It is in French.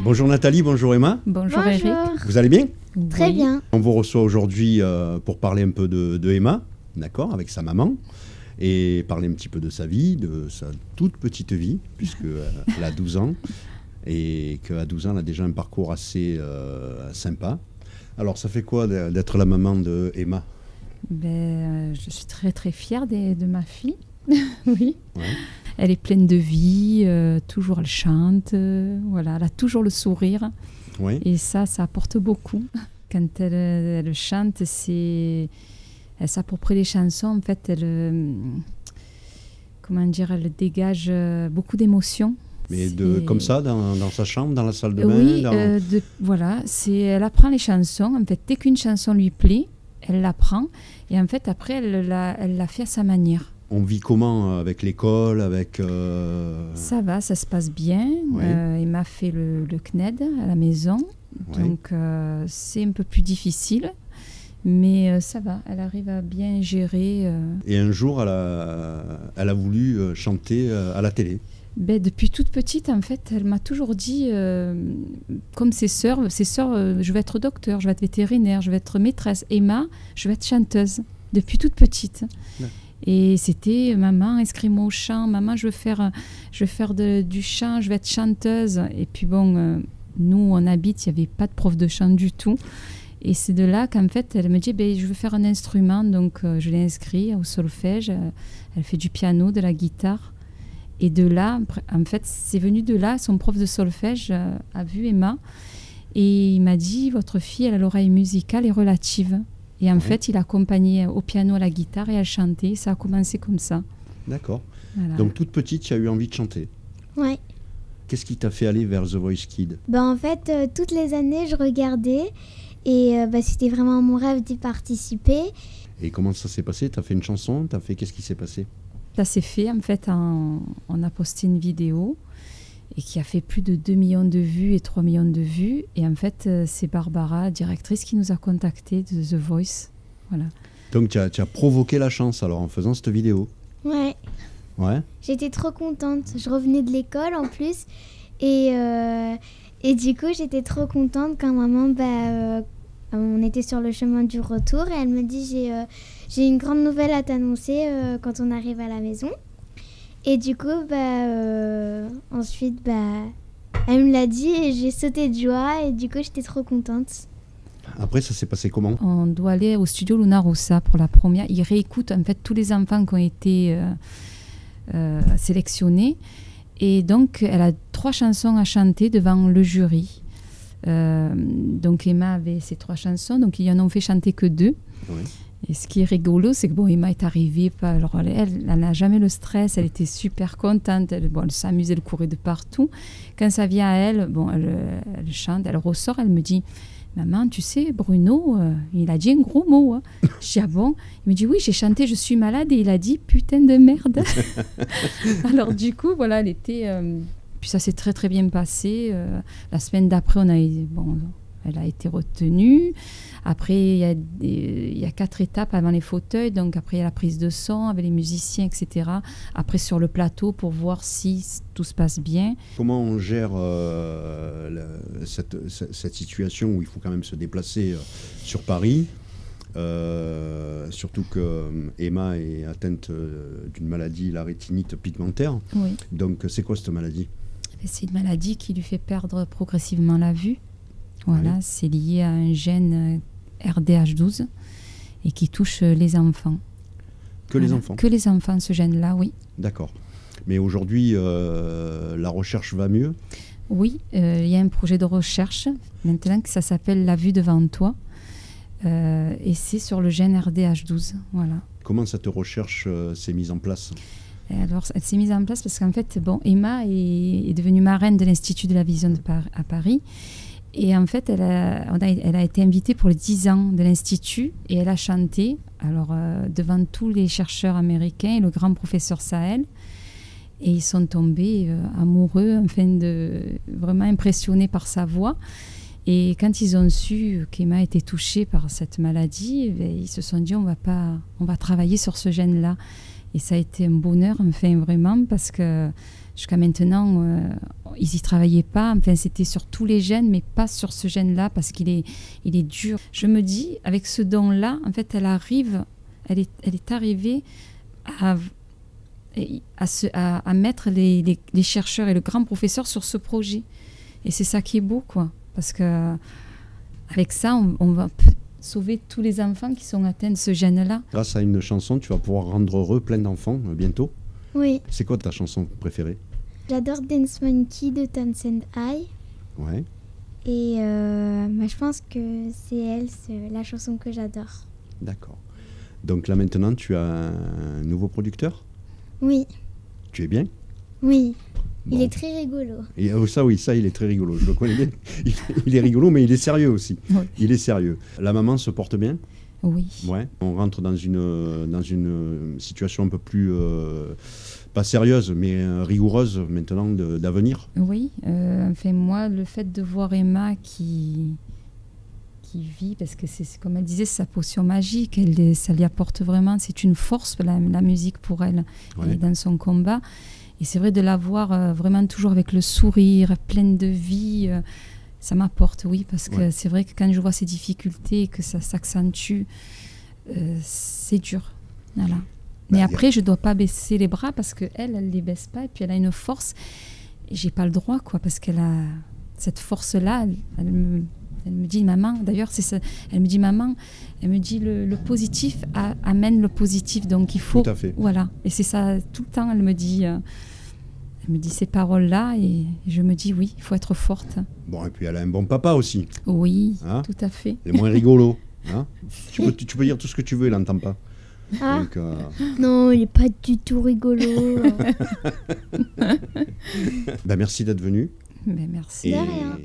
Bonjour Nathalie, bonjour Emma. Bonjour Eric. Vous allez bien? Très bien. On vous reçoit aujourd'hui pour parler un peu de Emma, d'accord, avec sa maman, et parler un petit peu de sa vie, de sa toute petite vie, puisqu'elle a 12 ans, et qu'à 12 ans, elle a déjà un parcours assez sympa. Alors, ça fait quoi d'être la maman de Emma? Je suis très très fière de ma fille. Oui. Ouais. Elle est pleine de vie, toujours elle chante, voilà, elle a toujours le sourire. Oui. Et ça apporte beaucoup. Quand elle chante, elle s'approprie les chansons. En fait, elle dégage beaucoup d'émotions. Mais comme ça, dans sa chambre, dans la salle de bain? Oui, voilà. Elle apprend les chansons. En fait, dès qu'une chanson lui plaît, elle l'apprend. Et en fait, après, elle la fait à sa manière. On vit comment avec l'école, avec... Ça va, ça se passe bien. Oui. Emma fait le CNED à la maison. Oui. Donc, c'est un peu plus difficile. Mais ça va, elle arrive à bien gérer. Et un jour, elle a voulu chanter à la télé. Depuis toute petite, en fait, elle m'a toujours dit, comme ses sœurs, je vais être docteur, je vais être vétérinaire, je vais être maîtresse. Emma, je vais être chanteuse, depuis toute petite. Ouais. Et c'était, maman, inscris-moi au chant, maman, je veux faire du chant, je vais être chanteuse. Et puis bon, nous, on habite, il n'y avait pas de prof de chant du tout. Et c'est de là qu'en fait, elle me dit, je veux faire un instrument. Donc, je l'ai inscrit au solfège. Elle fait du piano, de la guitare. Et de là, en fait, c'est venu de là. Son prof de solfège a vu Emma. Et il m'a dit, votre fille, elle a l'oreille musicale et relative. Et en fait, il accompagnait au piano, à la guitare et elle chantait. Ça a commencé comme ça. D'accord. Voilà. Donc, toute petite, tu as eu envie de chanter. Ouais. Qu'est-ce qui t'a fait aller vers The Voice Kids? En fait, toutes les années, je regardais. Et c'était vraiment mon rêve d'y participer. Et comment ça s'est passé? Tu as fait une chanson? Qu'est-ce qui s'est passé? Ça s'est fait, en fait, on a posté une vidéo et qui a fait plus de 2 millions de vues et 3 millions de vues. Et en fait, c'est Barbara, directrice, qui nous a contactés de The Voice. Voilà. Donc, tu as provoqué la chance, alors, en faisant cette vidéo? Ouais. Ouais. J'étais trop contente. Je revenais de l'école, en plus. Et du coup, j'étais trop contente quand maman, on était sur le chemin du retour. Et elle me dit, j'ai une grande nouvelle à t'annoncer quand on arrive à la maison. Et du coup, ensuite, elle me l'a dit et j'ai sauté de joie. Et du coup, j'étais trop contente. Après, ça s'est passé comment? On doit aller au studio Luna Rossa pour la première. Ils réécoutent en fait tous les enfants qui ont été sélectionnés. Et donc, elle a 3 chansons à chanter devant le jury. Donc, Emma avait ses 3 chansons. Donc, ils n'en ont fait chanter que 2. Oui. Et ce qui est rigolo, c'est que Emma est arrivée, alors elle n'a jamais le stress, elle était super contente, elle s'amusait, elle courait de partout. Quand ça vient à elle, elle chante, elle ressort, elle me dit, maman, tu sais, Bruno, il a dit un gros mot. Hein. Je dis, ah bon? Il me dit, oui, j'ai chanté, je suis malade, et il a dit, putain de merde. Alors du coup, voilà, elle était... puis ça s'est très très bien passé. La semaine d'après, elle a été retenue. Après, il y a 4 étapes avant les fauteuils. Donc après, il y a la prise de son avec les musiciens, etc. Après, sur le plateau pour voir si tout se passe bien. Comment on gère cette situation où il faut quand même se déplacer sur Paris, surtout que Emma est atteinte d'une maladie, la rétinite pigmentaire. Oui. Donc, c'est quoi cette maladie? C'est une maladie qui lui fait perdre progressivement la vue. Voilà, oui. C'est lié à un gène RDH12 et qui touche les enfants. Que les enfants? Que les enfants, ce gène-là, oui. D'accord. Mais aujourd'hui, la recherche va mieux? Oui, il y a un projet de recherche maintenant que ça s'appelle La vue devant toi. Et c'est sur le gène RDH12. Voilà. Comment cette recherche s'est mise en place? Alors, elle s'est mise en place parce qu'en fait, Emma est devenue marraine de l'Institut de la Vision à Paris. Et en fait, elle a été invitée pour les 10 ans de l'Institut et elle a chanté devant tous les chercheurs américains et le grand professeur Sahel. Et ils sont tombés amoureux, vraiment impressionnés par sa voix. Et quand ils ont su qu'Emma était touchée par cette maladie, ils se sont dit on va travailler sur ce gène-là. Et ça a été un bonheur, enfin, vraiment, parce que jusqu'à maintenant, ils n'y travaillaient pas. Enfin, c'était sur tous les gènes, mais pas sur ce gène-là, parce qu'il est dur. Je me dis, avec ce don-là, en fait, elle est arrivée à mettre les chercheurs et le grand professeur sur ce projet. Et c'est ça qui est beau, quoi. Parce que avec ça, on va sauver tous les enfants qui sont atteints de ce gène-là. Grâce à une chanson, tu vas pouvoir rendre heureux plein d'enfants bientôt. Oui. C'est quoi ta chanson préférée? J'adore Dance Monkey de Townshend I. Ouais. Et je pense que c'est la chanson que j'adore. D'accord. Donc là maintenant, tu as un nouveau producteur? Oui. Tu es bien? Oui. Bon. Il est très rigolo. Et ça, oui, ça, il est très rigolo. Je le connais bien. Il est rigolo, mais il est sérieux aussi. Oui. Il est sérieux. La maman se porte bien? Oui. Ouais. On rentre dans une situation un peu plus, pas sérieuse, mais rigoureuse maintenant d'avenir. Oui. Enfin, moi, le fait de voir Emma qui vit, parce que c'est comme elle disait, sa potion magique, ça lui apporte vraiment, c'est une force, la musique pour elle, Ouais. et dans son combat. Et c'est vrai de la voir vraiment toujours avec le sourire, pleine de vie, ça m'apporte, oui, parce que c'est vrai que quand je vois ses difficultés et que ça s'accentue, c'est dur. Voilà. Mais après, je ne dois pas baisser les bras parce qu'elle, elle ne les baisse pas, et puis elle a une force, et je n'ai pas le droit, quoi, parce qu'elle a cette force-là, elle me dit, maman, d'ailleurs, c'est ça, elle me dit, maman, elle me dit, le positif amène le positif, donc il faut... Tout à fait. Voilà, et c'est ça, tout le temps, elle me dit ces paroles-là, et je me dis, oui, il faut être forte. Bon, et puis elle a un bon papa aussi. Oui, Hein? tout à fait. Il est moins rigolo. Hein? Tu peux dire tout ce que tu veux, il n'entend pas. Ah, Donc, non, il n'est pas du tout rigolo. merci d'être venu. Mais merci. De rien.